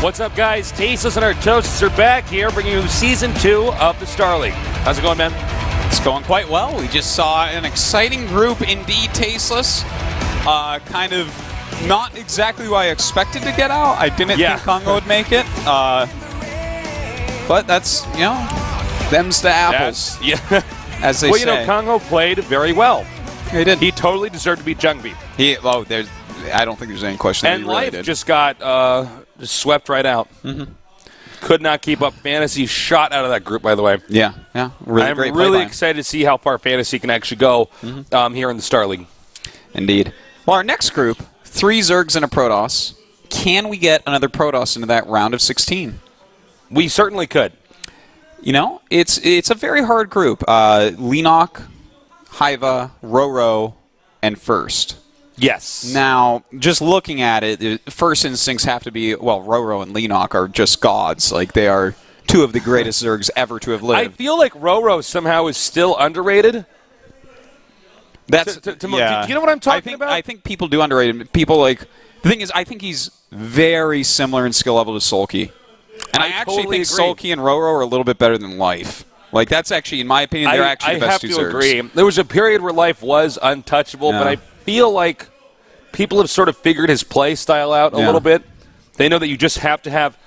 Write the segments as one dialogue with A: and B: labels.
A: What's up, guys? Tasteless and Artosis are back here, bringing you Season 2 of the Star League. How's it going, man?
B: It's going quite well. We just saw an exciting group, indeed, Tasteless. Kind of not exactly who I expected to get out. I didn't think Congo would make it. But that's, you know, them's the apples. As they say.
A: Well, you know, Congo played very well.
B: He did.
A: He totally deserved to beat Jungbi.
B: I don't think there's any question that he really did.
A: And Life just got just swept right out. Mm-hmm. Could not keep up. Fantasy shot out of that group, by the way.
B: Yeah. Really
A: I'm
B: great
A: really excited to see how far Fantasy can actually go here in the Star League.
B: Indeed. Well, our next group, 3 Zergs and a Protoss. Can we get another Protoss into that round of 16?
A: We certainly could.
B: You know, it's a very hard group. Lenok, Hiva, RorO, and First.
A: Yes.
B: Now, just looking at it, first instincts have to be, well, RorO and Lenok are just gods. Like, they are 2 of the greatest Zergs ever to have lived.
A: I feel like RorO somehow is still underrated.
B: That's
A: do you know what I'm talking about?
B: I think people do underrate him. People like, the thing is, I think he's very similar in skill level to Sulky. And I actually think Sulky and RorO are a little bit better than Life. Like, that's actually, in my opinion, they're actually the best 2 Zergs. I have to agree.
A: There was a period where Life was untouchable, but I feel like people have sort of figured his play style out a little bit. They know that you just have to have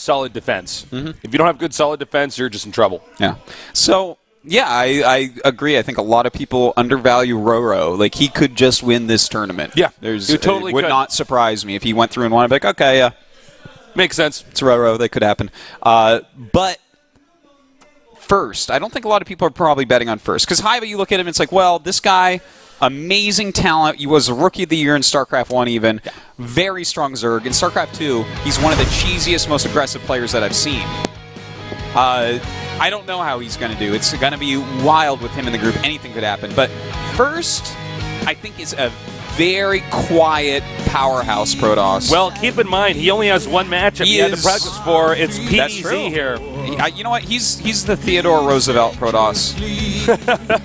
A: solid defense. Mm-hmm. If you don't have good solid defense, you're just in trouble.
B: Yeah. So, yeah, I agree. I think a lot of people undervalue RorO. Like, he could just win this tournament.
A: Yeah,
B: it would not surprise me if he went through and won. I'd be like, okay, yeah.
A: Makes sense.
B: It's RorO. That could happen. But First, I don't think a lot of people are probably betting on First. Because Hiva, you look at him, it's like, well, this guy, amazing talent. He was a Rookie of the Year in StarCraft 1 even. Yeah. Very strong Zerg. In StarCraft 2, he's one of the cheesiest, most aggressive players that I've seen. I don't know how he's going to do. It's going to be wild with him in the group. Anything could happen. But First, I think, is a very quiet powerhouse Protoss.
A: Well, keep in mind, he only has one matchup he had to practice for. It's PDZ here.
B: You know what? He's the Theodore Roosevelt Protoss.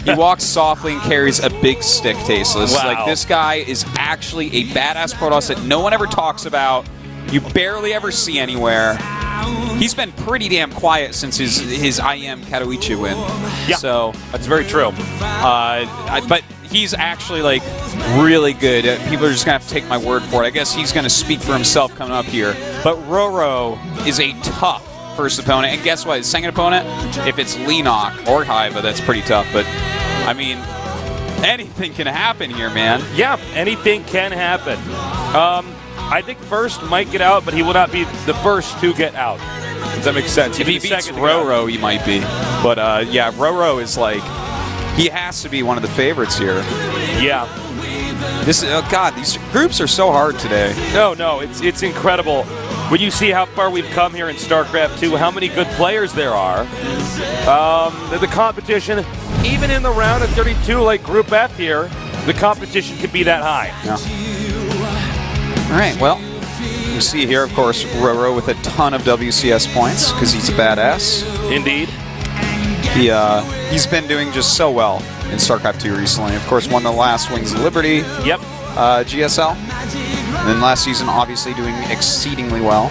B: He walks softly and carries a big stick, Tasteless.
A: Wow.
B: Like, this guy is actually a badass Protoss that no one ever talks about. You barely ever see anywhere. He's been pretty damn quiet since his IM Katowice win.
A: Yeah,
B: so
A: that's very true.
B: But he's actually, like, really good. People are just going to have to take my word for it. I guess he's going to speak for himself coming up here. But RorO is a tough first opponent. And guess what? Second opponent, if it's Lenok or Hiva, that's pretty tough. But, I mean, anything can happen here, man.
A: Yeah, anything can happen. I think First might get out, but he will not be the first to get out. Does that make sense?
B: If he beats RorO, he might be. But, yeah, RorO is like, he has to be one of the favorites here.
A: Yeah.
B: God, these groups are so hard today.
A: No, it's incredible. When you see how far we've come here in StarCraft 2, how many good players there are, the competition, even in the round of 32, like Group F here, the competition can be that high.
B: Yeah. All right, well, you see here, of course, RorO with a ton of WCS points because he's a badass.
A: Indeed.
B: He's been doing just so well in StarCraft 2 recently. Of course, won the last Wings of Liberty GSL. And then last season, obviously, doing exceedingly well.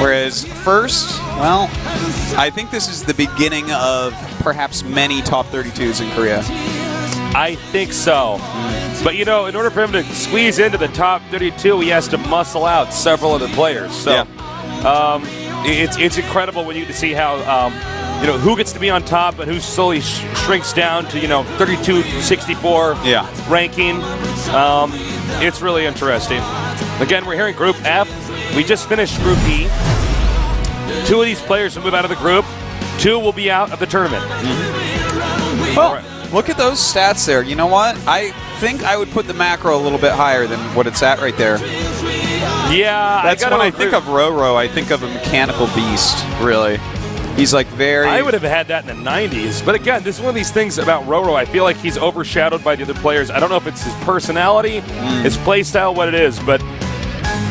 B: Whereas First, well, I think this is the beginning of perhaps many top 32s in Korea.
A: I think so. But, you know, in order for him to squeeze into the top 32, he has to muscle out several other players. So it's incredible when you see how, you know, who gets to be on top and who slowly shrinks down to, you know, 32, 64 ranking. It's really interesting. Again, we're here in Group F. We just finished Group E. 2 of these players will move out of the group. 2 will be out of the tournament.
B: Well, look at those stats there. You know what? I think I would put the macro a little bit higher than what it's at right there.
A: Yeah,
B: that's when I think of RorO, I think of a mechanical beast, really. He's like very...
A: I would have had that in the 90s. But again, this is one of these things about RorO. I feel like he's overshadowed by the other players. I don't know if it's his personality, his play style, what it is, but...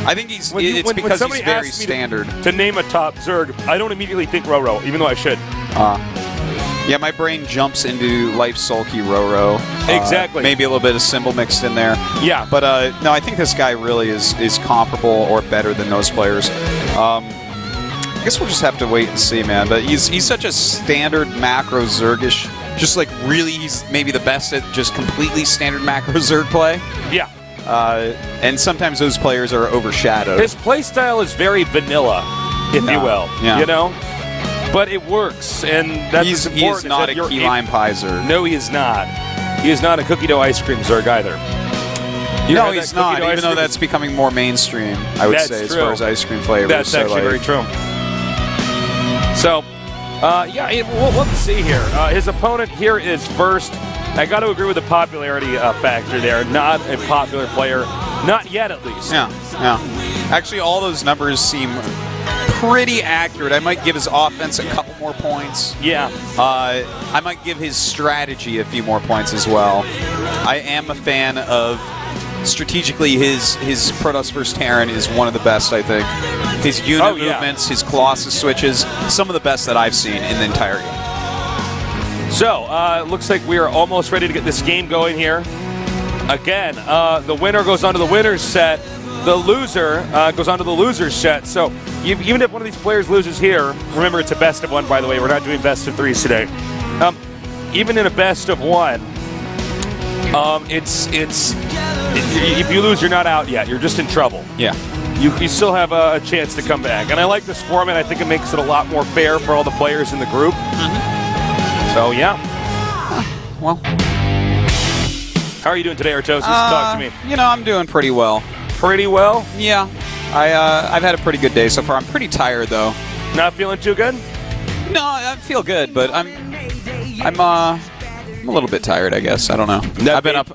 B: I think it's because he's very standard.
A: To name a top Zerg, I don't immediately think RorO, even though I should.
B: Yeah, my brain jumps into Life Sulky RorO.
A: Exactly.
B: Maybe a little bit of Symbol mixed in there.
A: Yeah.
B: But no, I think this guy really is comparable or better than those players. I guess we'll just have to wait and see, man. But he's such a standard macro Zergish. Just like really, he's maybe the best at just completely standard macro Zerg play.
A: Yeah.
B: And sometimes those players are overshadowed.
A: His playstyle is very vanilla, if you will.
B: Yeah.
A: You know? But it works, and that's
B: He's
A: important.
B: not a key lime pie Zerg.
A: No, he is not. He is not a cookie dough ice cream Zerg either.
B: No, he's not, even though that's becoming more mainstream, I would say, as far as ice cream flavors.
A: That's actually very true. So, let's see here. His opponent here is first. I got to agree with the popularity factor there. Not a popular player. Not yet, at least.
B: Yeah. Actually, all those numbers seem pretty accurate. I might give his offense a couple more points.
A: Yeah.
B: I might give his strategy a few more points as well. I am a fan of, strategically, his Protoss vs. Terran is one of the best, I think. His unit movements, his Colossus switches, some of the best that I've seen in the entire game.
A: So, looks like we are almost ready to get this game going here. Again, the winner goes on to the winner's set. The loser goes on to the loser's set. So, even if one of these players loses here, remember it's a best of one, by the way. We're not doing best of threes today. Even in a best of one, if you lose, you're not out yet. You're just in trouble.
B: Yeah.
A: You still have a chance to come back. And I like this format. I think it makes it a lot more fair for all the players in the group. So, yeah.
B: Well.
A: How are you doing today, Artosis? Talk to me.
B: You know, I'm doing pretty well.
A: Pretty well?
B: Yeah. I've had a pretty good day so far. I'm pretty tired, though.
A: Not feeling too good?
B: No, I feel good, but I'm a little bit tired, I guess. I don't know.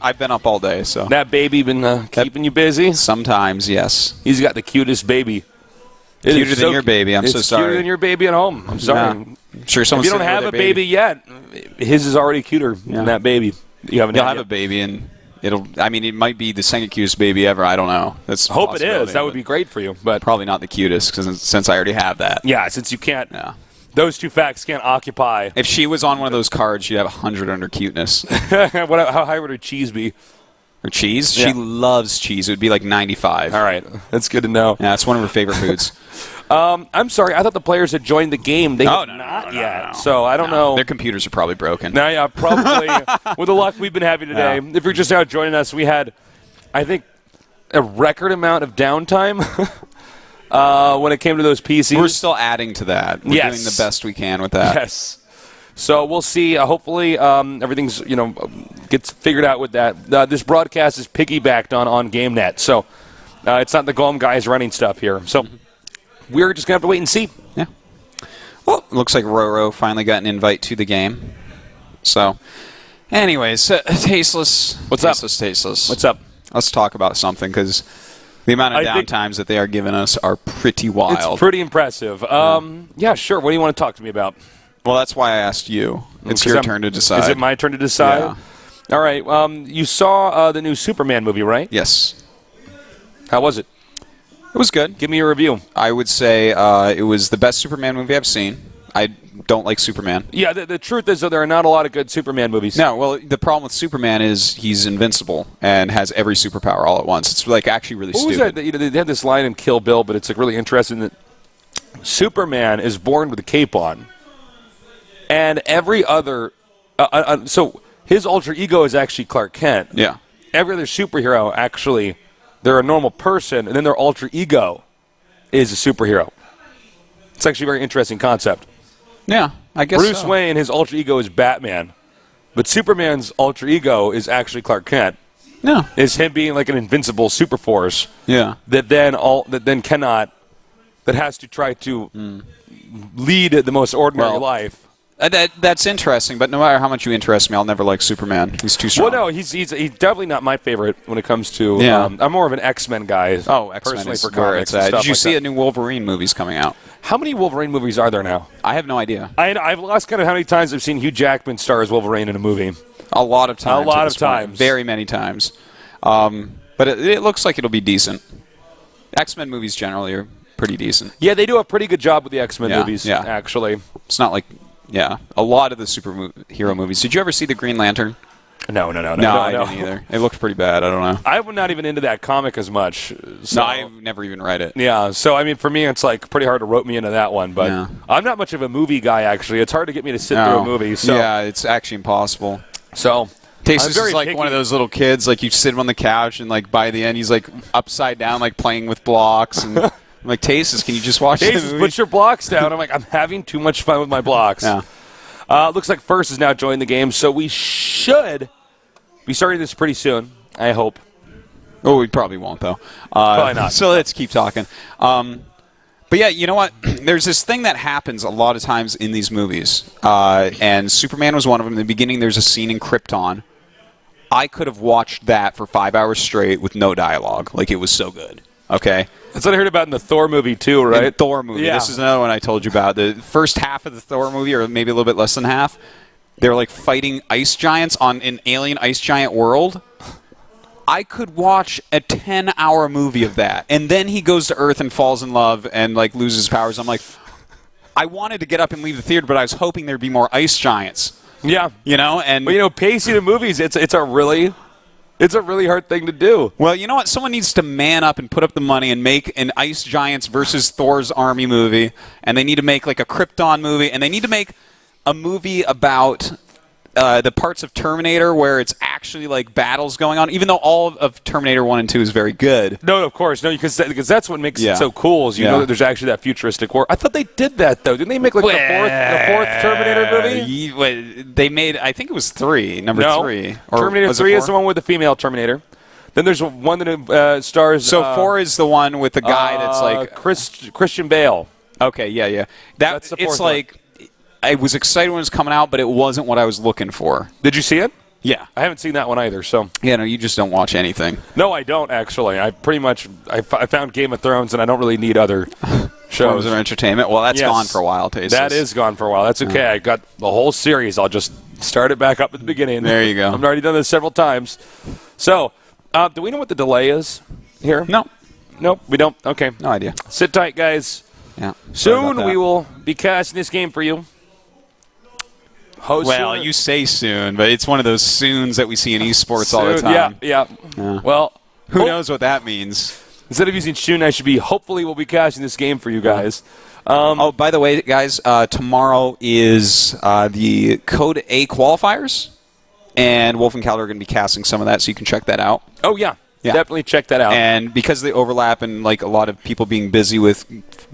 B: I've been up all day, so.
A: That baby been keeping you busy?
B: Sometimes, yes.
A: He's got the cutest baby.
B: Cuter than your baby. I'm so sorry.
A: Cuter than your baby at home. I'm sorry.
B: Yeah. Sure.
A: If you don't have a baby yet, his is already cuter than that baby. You'll have
B: a baby, and it might be the second cutest baby ever. I don't know. That's
A: hope it is. That would be great for you, but
B: probably not the cutest since I already have that.
A: Yeah, since you can't. Yeah. Those two facts can't occupy.
B: If she was on one of those cards, she'd have 100 under cuteness.
A: How high would her cheese be?
B: Her cheese? Yeah. She loves cheese. It would be like 95.
A: All right. That's good to know.
B: Yeah, it's one of her favorite foods.
A: I'm sorry. I thought the players had joined the game. They have not yet. No. So I don't know.
B: Their computers are probably broken.
A: No, yeah, probably. With the luck we've been having today. Yeah. If you're just now joining us, we had, I think, a record amount of downtime when it came to those PCs.
B: We're still adding to that. We're doing the best we can with that.
A: Yes. So we'll see. Hopefully everything's gets figured out with that. This broadcast is piggybacked on GameNet, so it's not the Golem guys running stuff here. So we're just gonna have to wait and see.
B: Yeah. Well, it looks like RorO finally got an invite to the game. So, anyways, Tasteless.
A: What's up?
B: Tasteless.
A: What's up?
B: Let's talk about something because the amount of downtimes that they are giving us are pretty wild.
A: It's pretty impressive. Yeah, sure. What do you want to talk to me about?
B: Well, that's why I asked you. It's your turn to decide.
A: Is it my turn to decide?
B: Yeah.
A: All right. You saw the new Superman movie, right?
B: Yes.
A: How was it?
B: It was good.
A: Give me a review.
B: I would say it was the best Superman movie I've seen. I don't like Superman.
A: Yeah, the truth is that there are not a lot of good Superman movies.
B: No, well, the problem with Superman is he's invincible and has every superpower all at once. It's like actually really stupid.
A: What was that? They had this line in Kill Bill, but it's like really interesting that Superman is born with a cape on. And every other... so his alter ego is actually Clark Kent.
B: Yeah.
A: Every other superhero, actually, they're a normal person, and then their alter ego is a superhero. It's actually a very interesting concept.
B: Yeah, I guess
A: Bruce Wayne, his alter ego is Batman. But Superman's alter ego is actually Clark Kent.
B: Yeah.
A: Is him being like an invincible super force.
B: Yeah.
A: That has to try to lead the most ordinary life.
B: That's interesting, but no matter how much you interest me, I'll never like Superman. He's too strong.
A: Well, no, he's definitely not my favorite when it comes to... I'm more of an X-Men guy.
B: Oh, X-Men is for comics. Did you see a new Wolverine movie's coming out?
A: How many Wolverine movies are there now?
B: I have no idea.
A: I've lost count of how many times I've seen Hugh Jackman star as Wolverine in a movie.
B: A lot of times.
A: A lot of times.
B: Very many times. But it looks like it'll be decent. X-Men movies generally are pretty decent.
A: Yeah, they do a pretty good job with the X-Men movies, actually.
B: It's not like Yeah, a lot of the superhero movies. Did you ever see the Green Lantern?
A: No,
B: I didn't either. It looked pretty bad. I don't know.
A: I'm not even into that comic as much. So.
B: No, I've never even read it.
A: Yeah, so I mean, for me, it's like pretty hard to rope me into that one. But
B: Yeah.
A: I'm not much of a movie guy, actually. It's hard to get me to sit through a movie. So.
B: Yeah, it's actually impossible.
A: So
B: Tasteless is like one of those little kids, like you sit him on the couch and like by the end he's like upside down, like playing with blocks. And I'm like, Tasteless, can you just watch the movie?
A: Put your blocks down. I'm like, I'm having too much fun with my blocks.
B: Yeah.
A: Looks like First is now joining the game, so we should be starting this pretty soon, I hope.
B: Oh, we probably won't, though.
A: Probably not.
B: So let's keep talking. But yeah, you know what? There's this thing that happens a lot of times in these movies, and Superman was one of them. In the beginning, there's a scene in Krypton. I could have watched that for 5 hours straight with no dialogue. Like, it was so good. Okay?
A: That's what I heard about in the Thor movie, too, right?
B: In the Thor movie.
A: Yeah.
B: This is another one I told you about. The first half of the Thor movie, or maybe a little bit less than half, they're like fighting ice giants on an alien ice giant world. I could watch a 10-hour movie of that. And then he goes to Earth and falls in love and like loses powers. I'm like, I wanted to get up and leave the theater, but I was hoping there'd be more ice giants.
A: Yeah.
B: You know, and
A: but, you know, pacing in movies, it's a really hard thing to do.
B: Well, you know what? Someone needs to man up and put up the money and make an Ice Giants versus Thor's Army movie. And they need to make like a Krypton movie. And they need to make a movie about the parts of Terminator where it's actually like battles going on, even though all of Terminator 1 and 2 is very good.
A: No, of course. No, because that's what makes it so cool is you know that there's actually that futuristic war. I thought they did that, though. Didn't they make like the fourth Terminator movie?
B: They made, I think it was 3, number 3. Or
A: Terminator 3 is the one with the female Terminator. Then there's one that stars...
B: So 4 is the one with the guy that's like...
A: Christian Bale.
B: Okay, yeah.
A: That's the fourth
B: it's like...
A: one.
B: I was excited when it was coming out, but it wasn't what I was looking for.
A: Did you see it?
B: Yeah.
A: I haven't seen that one either, so...
B: Yeah, no, you just don't watch anything.
A: No, I don't, actually. I pretty much... I found Game of Thrones, and I don't really need other shows.
B: Forms of entertainment. Well, that's gone for a while, Tasteless.
A: That is gone for a while. That's okay. I got the whole series. I'll just start it back up at the beginning.
B: There you go.
A: I've already done this several times. So, do we know what the delay is here?
B: No.
A: Nope, we don't. Okay.
B: No idea.
A: Sit tight, guys.
B: Yeah.
A: Soon we will be casting this game for you.
B: Well, you say soon, but it's one of those soons that we see in esports all the time.
A: Yeah. Well,
B: who knows what that means?
A: Instead of using soon, I should be hopefully we'll be casting this game for you guys.
B: Oh, by the way, guys, tomorrow is the Code A qualifiers, and Wolf and Calder are going to be casting some of that, so you can check that out.
A: Oh, yeah. Definitely check that out.
B: And because of the overlap and like a lot of people being busy with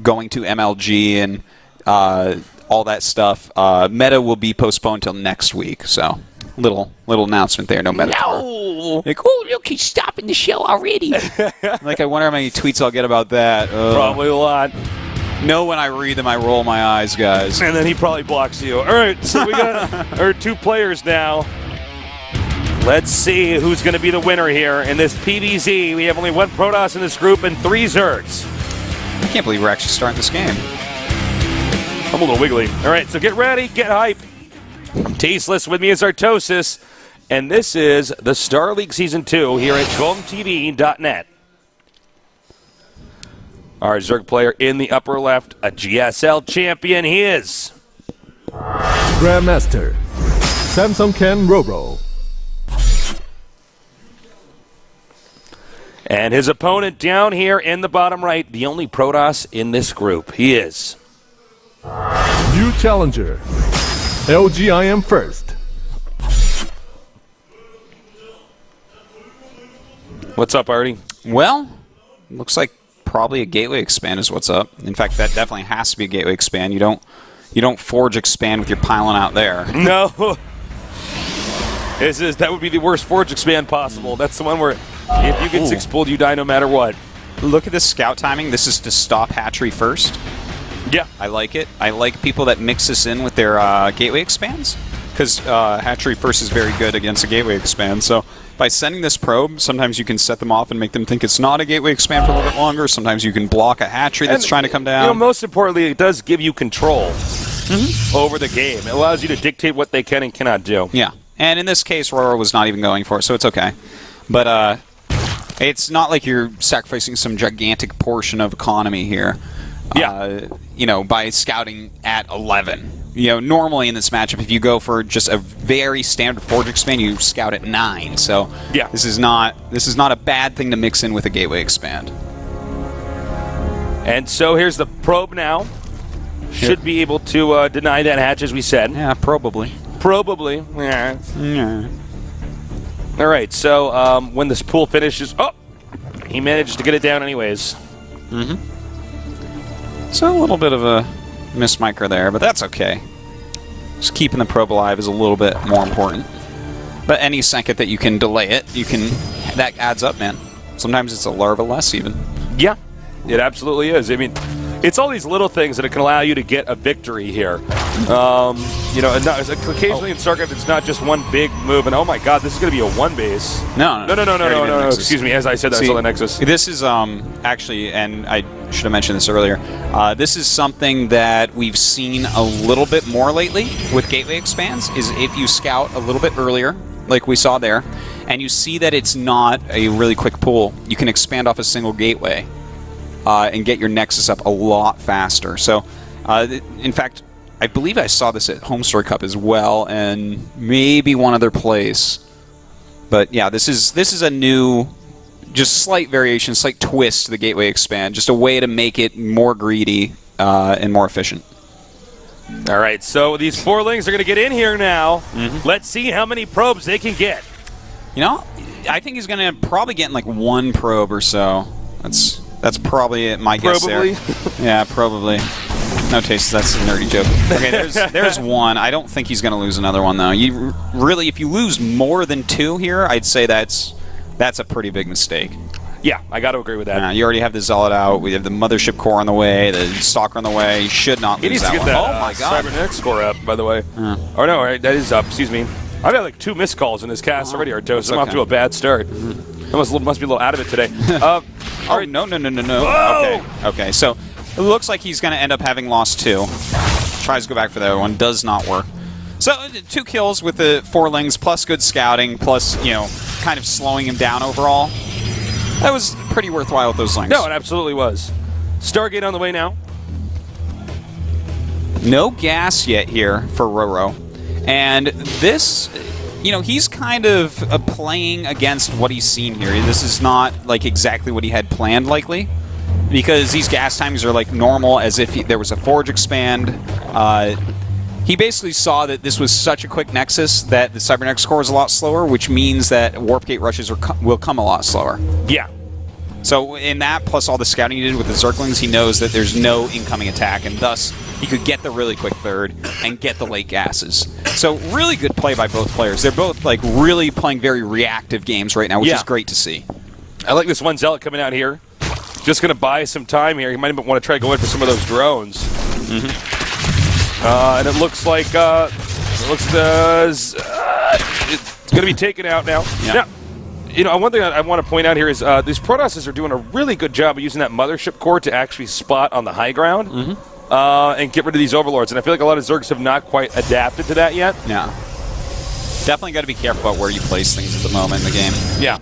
B: going to MLG and all that stuff, Meta will be postponed till next week. So little announcement there. No Meta.
C: No. Like, oh, look, he's stopping the show already.
B: Like, I wonder how many tweets I'll get about that.
A: Probably a lot.
B: No, when I read them, I roll my eyes, guys.
A: And then he probably blocks you. All right, so we got our 2 players now. Let's see who's going to be the winner here in this PvZ. We have only 1 Protoss in this group and 3 Zergs.
B: I can't believe we're actually starting this game.
A: I'm a little wiggly. All right, so get ready, get hype. I'm Tasteless, with me is Artosis, and this is the Star League Season 2 here at GoldenTV.net. Our Zerg player in the upper left, a GSL champion, he is
D: Grandmaster Samsung Ken RorO.
A: And his opponent down here in the bottom right, the only Protoss in this group. He is
D: New challenger LGIM First.
A: What's up, Artie?
B: Well, looks like probably a gateway expand is what's up. In fact, that definitely has to be a gateway expand. You don't forge expand with your pylon out there.
A: No. That would be the worst forge expand possible. That's the one where if you get 6 pulled, you die no matter what.
B: Look at this scout timing. This is to stop hatchery first.
A: Yeah.
B: I like it. I like people that mix this in with their gateway expands, because hatchery first is very good against a gateway expand. So by sending this probe, sometimes you can set them off and make them think it's not a gateway expand for a little bit longer. Sometimes you can block a hatchery that's trying to come down.
A: You know, most importantly, it does give you control over the game. It allows you to dictate what they can and cannot do.
B: Yeah. And in this case, RorO was not even going for it, so it's okay. But it's not like you're sacrificing some gigantic portion of economy here.
A: Yeah.
B: You know, by scouting at 11. normally in this matchup, if you go for just a very standard Forge Expand, you scout at 9. So
A: yeah,
B: this is not a bad thing to mix in with a Gateway Expand.
A: And so here's the probe now. Should be able to deny that hatch, as we said.
B: Yeah, probably.
A: Probably. Yeah.
B: Yeah.
A: All right, so when this pool finishes... Oh! He managed to get it down anyways.
B: So a little bit of a miss micro there, but that's okay. Just keeping the probe alive is a little bit more important. But any second that you can delay it, that adds up, man. Sometimes it's a larva less, even.
A: Yeah, it absolutely is. I mean, it's all these little things that can allow you to get a victory here. Occasionally in StarCraft, it's not just one big move, and oh my God, this is going to be a one base.
B: No.
A: Excuse me, as I said, I saw the Nexus.
B: This is actually, and I should have mentioned this earlier. This is something that we've seen a little bit more lately with Gateway Expands. Is if you scout a little bit earlier, like we saw there, and you see that it's not a really quick pull, you can expand off a single gateway. And get your Nexus up a lot faster. So, in fact, I believe I saw this at Home Story Cup as well, and maybe one other place. But yeah, this is a new, just slight variation, slight twist to the Gateway Expand, just a way to make it more greedy and more efficient.
A: All right, so these 4-lings are going to get in here now. Let's see how many probes they can get.
B: I think he's going to probably get in like 1 probe or so. That's probably my guess there. Yeah, probably. No taste. That's a nerdy joke. Okay, there's 1. I don't think he's going to lose another one though. If you lose more than 2 here, I'd say that's a pretty big mistake.
A: Yeah, I got to agree with that.
B: You already have the Zealot out. We have the Mothership Core on the way. The Stalker on the way. You should not lose that one.
A: He needs to get that, oh my God, Cybernetics core up, by the way. Oh no, right, that is up. Excuse me. I've had like 2 missed calls in this cast already, Artosis. I'm off to a bad start. I must be a little out of it today.
B: All right, no. Okay, so it looks like he's going to end up having lost 2. Tries to go back for the other one. Does not work. So 2 kills with the 4-lings, plus good scouting, plus, kind of slowing him down overall. That was pretty worthwhile with those lings.
A: No, it absolutely was. Stargate on the way now.
B: No gas yet here for RorO. And this... he's kind of playing against what he's seen here. This is not like exactly what he had planned, likely, because these gas timings are like normal, as if there was a Forge Expand. He basically saw that this was such a quick Nexus that the Cybernetics core is a lot slower, which means that Warp Gate rushes will come a lot slower.
A: Yeah.
B: So in that, plus all the scouting he did with the Zerglings, he knows that there's no incoming attack, and thus he could get the really quick third and get the late gases. So really good play by both players. They're both like really playing very reactive games right now, which is great to see.
A: I like this one Zealot coming out here. Just going to buy some time here. He might even want to try to go in for some of those drones. And it looks like it's going to be taken out now.
B: Yeah.
A: Now, one thing I want to point out here is these Protosses are doing a really good job of using that Mothership Core to actually spot on the high ground and get rid of these Overlords. And I feel like a lot of Zergs have not quite adapted to that yet.
B: Yeah. Definitely got to be careful about where you place things at the moment in the game.
A: Yeah.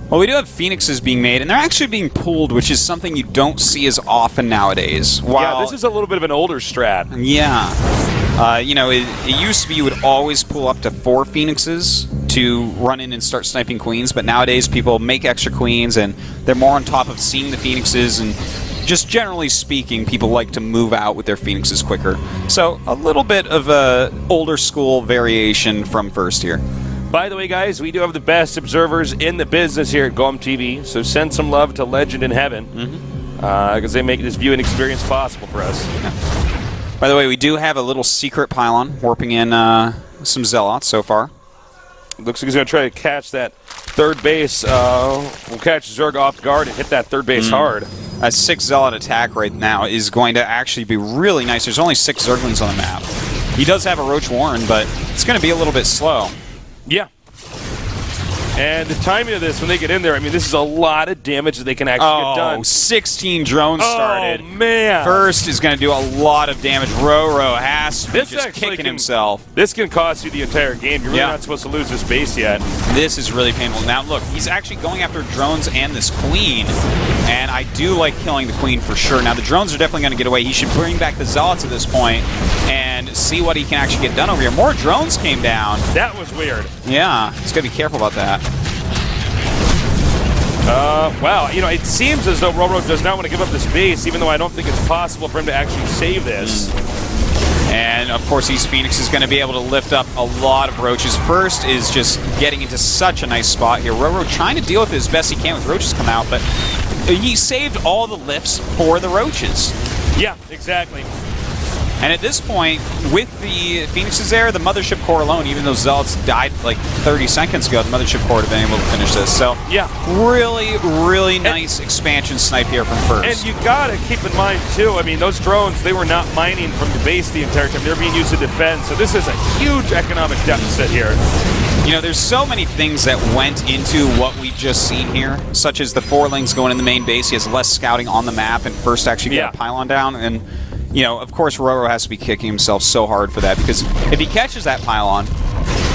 B: Well, we do have Phoenixes being made, and they're actually being pulled, which is something you don't see as often nowadays.
A: Yeah, this is a little bit of an older strat.
B: Yeah. It used to be you would always pull up to 4 Phoenixes to run in and start sniping queens, but nowadays people make extra queens, and they're more on top of seeing the Phoenixes, and just generally speaking, people like to move out with their Phoenixes quicker. So a little bit of a older school variation from first here.
A: By the way, guys, we do have the best observers in the business here at GOM TV, so send some love to Legend in Heaven, because they make this viewing experience possible for us.
B: Yeah. By the way, we do have a little secret pylon warping in some Zealots so far.
A: Looks like he's going to try to catch that third base. We'll catch Zerg off guard and hit that third base hard.
B: A 6 Zealot attack right now is going to actually be really nice. There's only 6 Zerglings on the map. He does have a Roach Warren, but it's going to be a little bit slow.
A: Yeah. And the timing of this, when they get in there, I mean, this is a lot of damage that they can actually get done.
B: 16 drones started.
A: Oh, man.
B: First is going to do a lot of damage. RorO has to be just kicking himself.
A: This can cost you the entire game. You're really not supposed to lose this base yet.
B: This is really painful. Now, look, he's actually going after drones and this queen, and I do like killing the queen for sure. Now, the drones are definitely going to get away. He should bring back the zealots at this point and see what he can actually get done over here. More drones came down.
A: That was weird.
B: Yeah, he's got to be careful about that.
A: Wow, you know, it seems as though RorO does not want to give up this base, even though I don't think it's possible for him to actually save this.
B: And, of course, these Phoenix is going to be able to lift up a lot of roaches. First is just getting into such a nice spot here. RorO trying to deal with it as best he can with roaches come out, but he saved all the lifts for the roaches.
A: Yeah, exactly.
B: And at this point, with the Phoenixes there, the Mothership Core alone, even though Zealots died like 30 seconds ago, the Mothership Core would have been able to finish this. So,
A: yeah,
B: really nice expansion snipe here from first.
A: And you gotta keep in mind, too, I mean, those drones, they were not mining from the base the entire time. They're being used to defend, so this is a huge economic deficit here.
B: You know, there's so many things that went into what we've just seen here, such as the Forlings going in the main base. He has less scouting on the map and first actually get a pylon down. And, you know, of course, RorO has to be kicking himself so hard for that, because if he catches that pylon,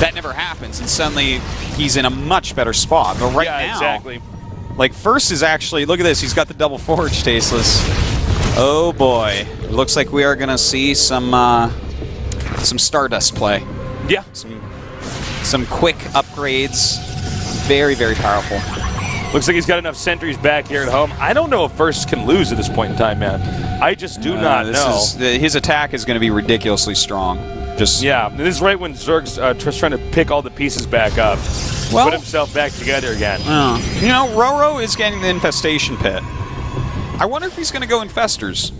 B: that never happens, and suddenly he's in a much better spot. But right now,
A: exactly.
B: Like, first is actually, look at this, he's got the double forge, Tasteless. Oh boy, it looks like we are going to see some Stardust play.
A: Yeah.
B: Some quick upgrades. Very powerful.
A: Looks like he's got enough sentries back here at home. I don't know if First can lose at this point in time, man. I just do not know.
B: His attack is going to be ridiculously strong.
A: Yeah, this is right when Zerg's just trying to pick all the pieces back up.
B: Well,
A: put himself back together again.
B: You know, RorO is getting the Infestation Pit. I wonder if he's going to go Infestors.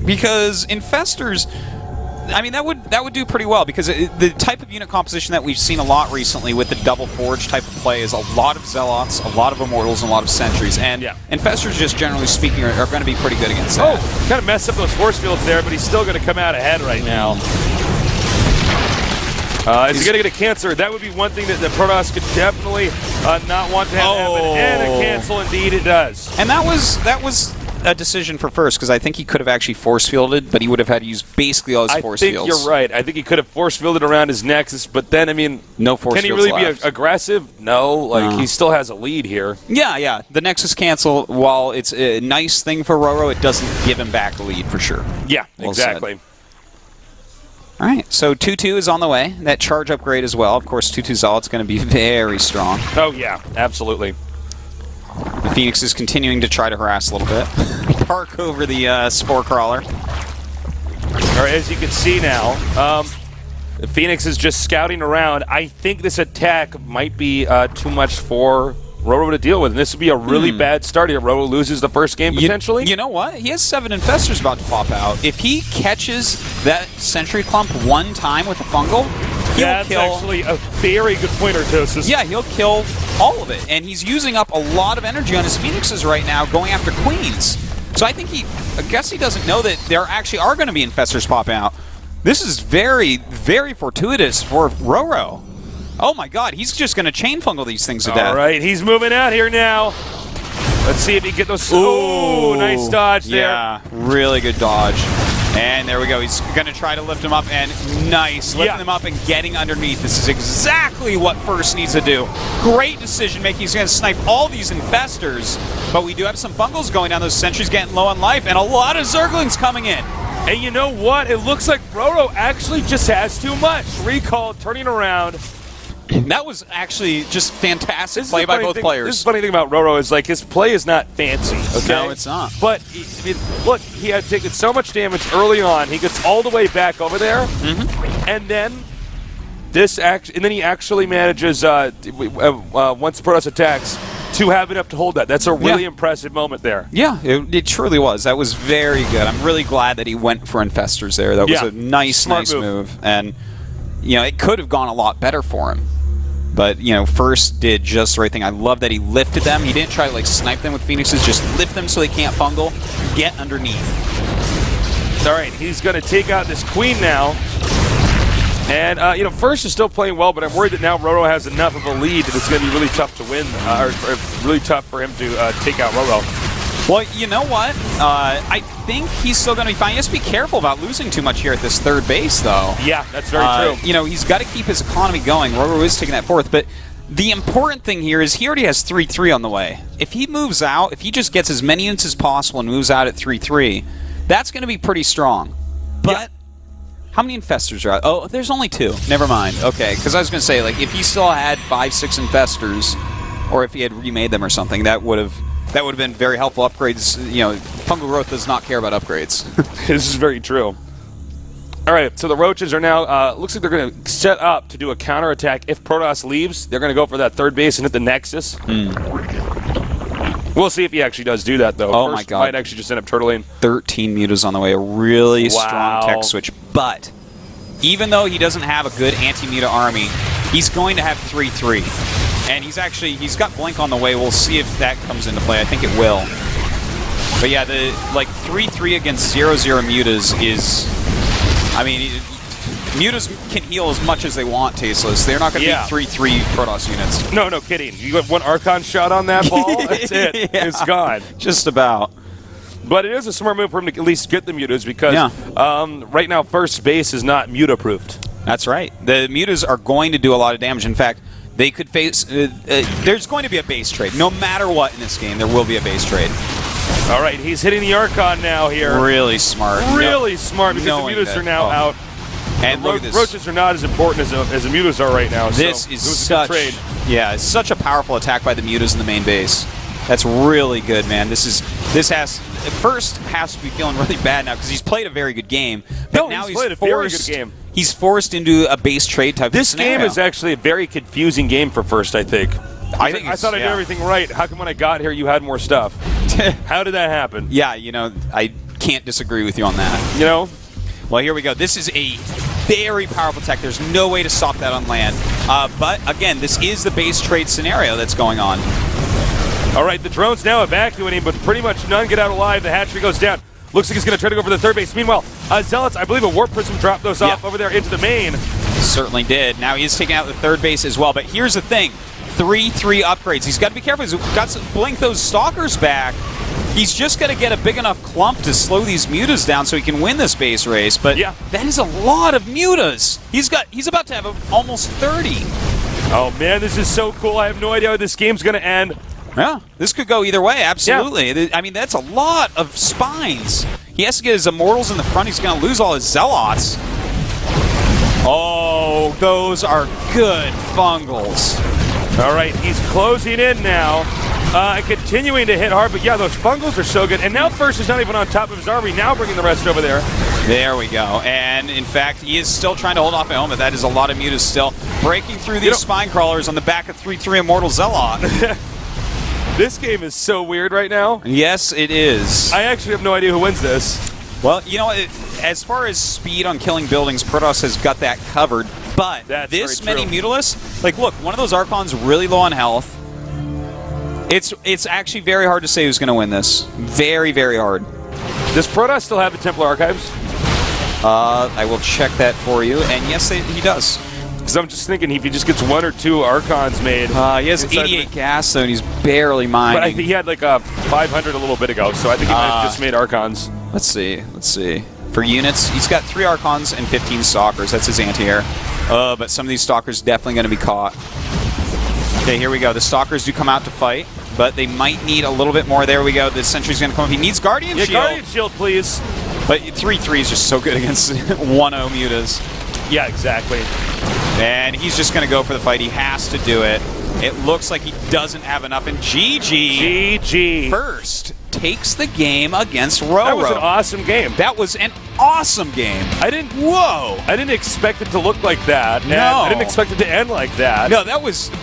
B: Because Infestors, I mean, that would do pretty well, because the type of unit composition that we've seen a lot recently with the double forge type of play is a lot of Zealots, a lot of Immortals, and a lot of Sentries. And Infestors, just generally speaking, are going to be pretty good against that.
A: Oh, kind of messed up those force fields there, but he's still going to come out ahead right now. Is he going to get a cancer? That would be one thing that the Protoss could definitely not want to have happen. And a cancel, indeed, it does.
B: And that was a decision for First, because I think he could have actually force fielded, but he would have had to use basically all his force fields.
A: I think you're right. I think he could have force fielded around his Nexus, but then, I mean,
B: no force
A: can he really be aggressive? No, like he still has a lead here.
B: Yeah. The Nexus cancel, while it's a nice thing for RorO, it doesn't give him back the lead for sure.
A: Yeah, exactly.
B: All right, so 2-2 is on the way. That charge upgrade as well. Of course, 2-2 Zealot's going to be very strong.
A: Oh, yeah, absolutely.
B: The Phoenix is continuing to try to harass a little bit. Park over the Spore Crawler.
A: All right, as you can see now, the Phoenix is just scouting around. I think this attack might be too much for RorO to deal with, and this would be a really bad start here. RorO loses the first game, potentially.
B: You know what? He has 7 Infestors about to pop out. If he catches that Sentry Clump one time with a Fungal, he'll kill...
A: That's actually a very good point, Artosis.
B: Yeah, he'll kill all of it. And he's using up a lot of energy on his Phoenixes right now, going after Queens. So I think I guess he doesn't know that there actually are going to be Infestors popping out. This is very fortuitous for RorO. Oh my god, he's just going to chain fungal these things to death.
A: All right, he's moving out here now. Let's see if he can get those... Ooh, nice dodge there.
B: Yeah, really good dodge. And there we go. He's going to try to lift him up, and nice. Lifting him up and getting underneath. This is exactly what First needs to do. Great decision making. He's going to snipe all these Infestors, but we do have some fungals going down. Those sentries getting low on life, and a lot of Zerglings coming in.
A: And you know what? It looks like RorO actually just has too much. Recall, turning around.
B: That was actually just fantastic play by both players.
A: This is the funny thing about RorO is, like, his play is not fancy, okay?
B: No, it's not.
A: But, I mean, look, he had taken so much damage early on. He gets all the way back over there, and then he actually manages, once the Protoss attacks, to have enough to hold that. That's a really impressive moment there.
B: Yeah, it truly was. That was very good. I'm really glad that he went for Infestors there. That was a nice move. And, you know, it could have gone a lot better for him. But, you know, First did just the right thing. I love that he lifted them. He didn't try to, like, snipe them with Phoenixes. Just lift them so they can't fungal. Get underneath.
A: All right, he's going to take out this Queen now. And, First is still playing well, but I'm worried that now RorO has enough of a lead that it's going to be really tough to win, or really tough for him to take out RorO.
B: Well, you know what? I think he's still going to be fine. He has to be careful about losing too much here at this third base, though.
A: Yeah, that's very true.
B: He's got to keep his economy going. RorO is taking that fourth, but the important thing here is he already has 3-3 on the way. If he moves out, if he just gets as many units as possible and moves out at 3-3, that's going to be pretty strong. But how many infestors are out? Oh, there's only 2. Never mind. Okay, because I was going to say, like, if he still had 5-6 infestors, or if he had remade them or something, that would have been very helpful upgrades. Fungal growth does not care about upgrades.
A: This is very true. All right, so the Roaches are now, looks like they're going to set up to do a counterattack. If Protoss leaves, they're going to go for that third base and hit the Nexus. We'll see if he actually does do that, though.
B: Oh, my God.
A: Might actually just end up turtling.
B: 13 mutas on the way, a really strong tech switch. But even though he doesn't have a good anti-muta army, he's going to have 3-3. And he's got Blink on the way. We'll see if that comes into play. I think it will. But yeah, the 3-3 against 0-0 mutas is... I mean, mutas can heal as much as they want, Tasteless. They're not going to be 3-3 Protoss units.
A: No kidding. You got one Archon shot on that ball, that's it.
B: Yeah.
A: It's gone.
B: Just about.
A: But it is a smart move for him to at least get the mutas because right now first base is not muta-proofed.
B: That's right. The mutas are going to do a lot of damage. In fact, they could face... there's going to be a base trade. No matter what in this game, there will be a base trade.
A: All right, he's hitting the Archon now here.
B: Really smart.
A: Really smart because the mutas are now out.
B: And look at this.
A: Roaches are not as important as the mutas are right now.
B: This is such a trade. Yeah, it's such a powerful attack by the mutas in the main base. That's really good, man. This has to be feeling really bad now because he's played a very good game. But now
A: he's played a very good game.
B: He's forced into a base trade type of scenario.
A: This game is actually a very confusing game for First, I think. I thought I did everything right. How come when I got here you had more stuff? How did that happen?
B: Yeah, I can't disagree with you on that. Well, here we go. This is a very powerful tech. There's no way to stop that on land. But, again, this is the base trade scenario that's going on.
A: All right, the drone's now evacuating, but pretty much none get out alive. The hatchery goes down. Looks like he's going to try to go for the third base. Meanwhile, Zealots, I believe a Warp Prism dropped those off over there into the main.
B: Certainly did. Now he is taking out the third base as well. But here's the thing. 3-3 upgrades. He's got to be careful. He's got to blink those Stalkers back. He's just got to get a big enough clump to slow these mutas down so he can win this base race. But that is a lot of mutas. He's about to have almost 30. Oh,
A: man, this is so cool. I have no idea how this game's going to end.
B: Yeah, this could go either way, absolutely. Yeah. I mean, that's a lot of spines. He has to get his Immortals in the front. He's going to lose all his Zealots. Oh, those are good fungals.
A: All right, he's closing in now. Continuing to hit hard, but yeah, those fungals are so good. And now First is not even on top of his army, now bringing the rest over there.
B: There we go. And in fact, he is still trying to hold off a helmet. That is a lot of mutas still. Breaking through these spine crawlers on the back of 3-3 Immortal Zealot.
A: This game is so weird right now.
B: Yes, it is.
A: I actually have no idea who wins this.
B: Well, as far as speed on killing buildings, Protoss has got that covered. But this many Mutalists, look, one of those Archons really low on health. It's actually very hard to say who's going to win this. Very, very hard.
A: Does Protoss still have the Templar Archives?
B: I will check that for you. And yes, he does.
A: Because I'm just thinking if he just gets 1 or 2 Archons made.
B: He has 88 gas, though, and he's barely mining.
A: But I think he had 500 a little bit ago, so I think he might have just made Archons.
B: Let's see. For units, he's got 3 Archons and 15 Stalkers. That's his anti-air. But some of these Stalkers definitely going to be caught. Okay, here we go. The Stalkers do come out to fight, but they might need a little bit more. There we go. The Sentry's going to come up. He needs Guardian Shield.
A: Guardian Shield, please.
B: But 3-3 is just so good against 1-0 mutas.
A: Yeah, exactly.
B: And he's just going to go for the fight. He has to do it. It looks like he doesn't have enough. And GG. First takes the game against RorO.
A: That was an awesome game.
B: That was an awesome game.
A: I didn't expect it to look like that.
B: No.
A: I didn't expect it to end like that.
B: No,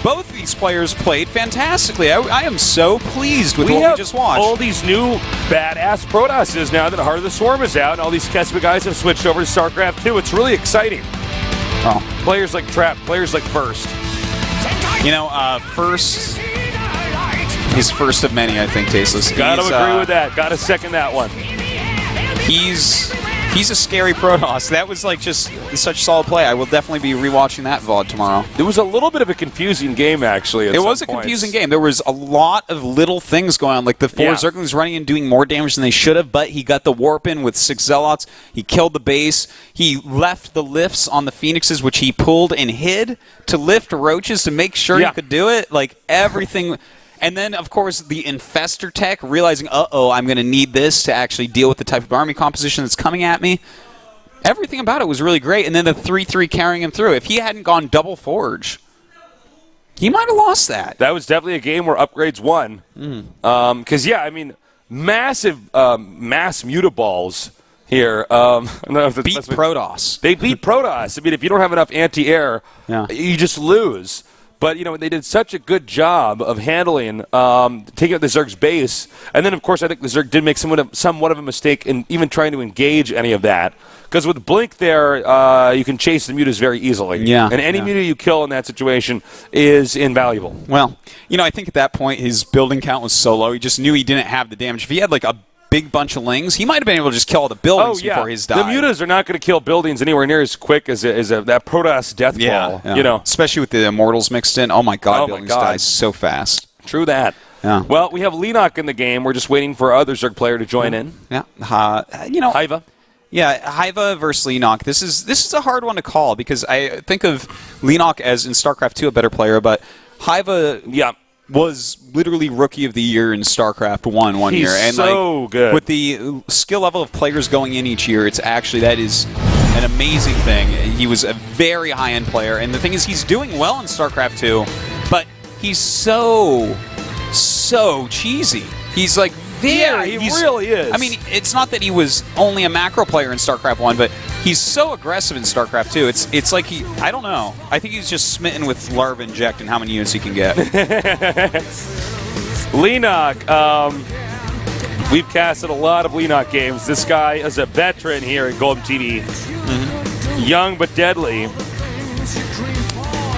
B: both these players played fantastically. I am so pleased with what we just watched.
A: All these new badass Protosses now that the Heart of the Swarm is out, and all these Keswick guys have switched over to StarCraft 2. It's really exciting.
B: Oh.
A: Players like Trap, players like First.
B: First is first of many, I think, Tasteless.
A: Gotta agree with that. Gotta second that one.
B: He's He's a scary Protoss. That was like just such solid play. I will definitely be rewatching that VOD tomorrow.
A: It was a little bit of a confusing game, actually.
B: It was a confusing game. There was a lot of little things going on, like the 4 Zerglings running and doing more damage than they should have, but he got the warp in with 6 Zealots. He killed the base. He left the lifts on the Phoenixes, which he pulled and hid to lift roaches to make sure he could do it. Like, everything... And then, of course, the Infestor tech, realizing, I'm going to need this to actually deal with the type of army composition that's coming at me. Everything about it was really great. And then the 3-3 carrying him through. If he hadn't gone double forge, he might have lost that.
A: That was definitely a game where upgrades won. Because, massive mass mutaballs here.
B: Beat Protoss.
A: They beat Protoss. I mean, if you don't have enough anti-air, you just lose. But, they did such a good job of handling, taking out the Zerg's base. And then, of course, I think the Zerg did make somewhat of a mistake in even trying to engage any of that. Because with Blink there, you can chase the mutas very easily.
B: Yeah.
A: And any muta you kill in that situation is invaluable.
B: Well, I think at that point his building count was so low, he just knew he didn't have the damage. If he had, like, a big bunch of lings, he might have been able to just kill all the buildings before his die.
A: The mutas are not going to kill buildings anywhere near as quick as that Protoss death ball.
B: Yeah. Especially with the Immortals mixed in. Oh my god, buildings die so fast.
A: True that.
B: Yeah.
A: Well, we have Lenok in the game. We're just waiting for our other Zerg player to join in.
B: Yeah.
A: Hiva.
B: Yeah, Hiva versus Lenok. This is a hard one to call because I think of Lenok as in StarCraft 2 a better player, but Hiva was literally Rookie of the Year in StarCraft 1 year. And
A: so good.
B: With the skill level of players going in each year, that is an amazing thing. He was a very high-end player, and the thing is he's doing well in StarCraft 2, but he's so cheesy. He's like
A: really is.
B: I mean, it's not that he was only a macro player in StarCraft 1, but he's so aggressive in StarCraft 2. It's like I don't know. I think he's just smitten with Larva Inject and how many units he can get.
A: Lenok, we've casted a lot of Lenok games. This guy is a veteran here at Golden TV. Young but deadly.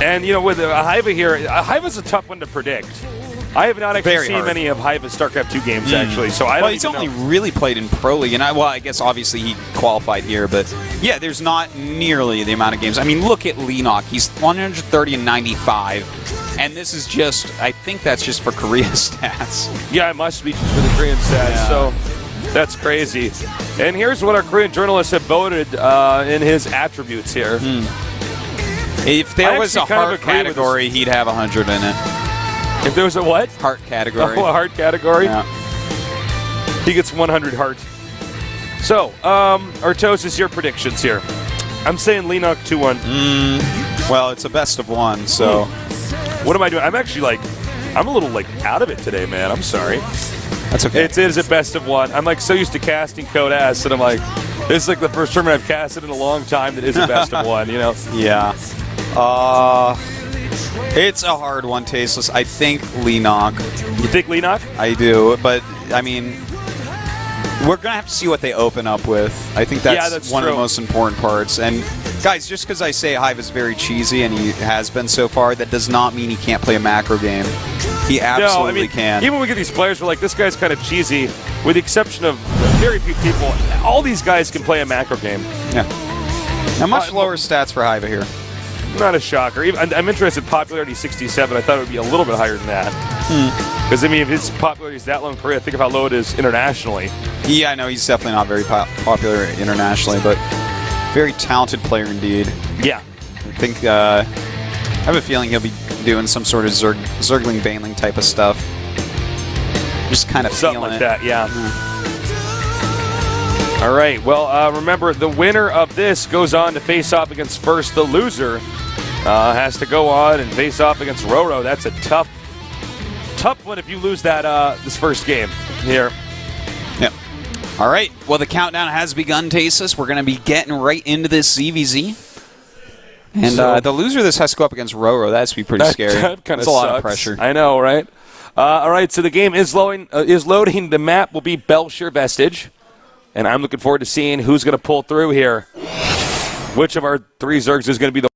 A: And, with Hiva here, Hiva's a tough one to predict. I have not actually seen many of Hiva's StarCraft 2 games, actually, so I don't
B: he's only really played in Pro League, and I guess obviously he qualified here, but yeah, there's not nearly the amount of games. I mean, look at Lenok. He's 130 and 95, and this is I think that's just for Korea stats.
A: Yeah, it must be just for the Korean stats, so that's crazy. And here's what our Korean journalists have voted in his attributes here.
B: If there was a heart category, he'd have 100 in it.
A: If there was a what?
B: Heart category.
A: Oh, a heart category?
B: Yeah.
A: He gets 100 heart. So, Artosis, your predictions here. I'm saying Lenok 2-1.
B: Well, it's a best of one, so...
A: What am I doing? I'm actually, I'm a little, out of it today, man. I'm sorry.
B: That's okay.
A: It is a best of one. I'm, so used to casting Code S, and I'm this is, the first tournament I've casted in a long time that is a best of one,
B: Yeah. It's a hard one, Tasteless. I think Lenok.
A: You think Lenok?
B: I do, but, I mean, we're going to have to see what they open up with. I think that's one of the most important parts. And, guys, just because I say Hiva's very cheesy, and he has been so far, that does not mean he can't play a macro game. He absolutely can.
A: Even when we get these players, we're like, this guy's kind of cheesy, with the exception of very few people. All these guys can play a macro game.
B: Yeah. Now, much lower stats for Hiva here.
A: Not a shocker. I'm interested in popularity 67. I thought it would be a little bit higher than that. Because, if his popularity is that low in Korea, think of how low it is internationally.
B: Yeah, I know he's definitely not very popular internationally, but very talented player indeed.
A: Yeah.
B: I think, I have a feeling he'll be doing some sort of Zergling Baneling type of stuff. Just kind of
A: something like that, yeah. All right, well, remember, the winner of this goes on to face off against first. The loser has to go on and face off against RorO. That's a tough one if you lose that this first game here.
B: Yep. All right, well, the countdown has begun, Tasteless. We're going to be getting right into this ZVZ. And the loser of this has to go up against RorO. That has to be pretty scary.
A: That kind of
B: sucks. A lot of pressure.
A: I know, right? All right, so the game is loading. The map will be Belshire Vestige. And I'm looking forward to seeing who's going to pull through here. Which of our 3 Zergs is going to be the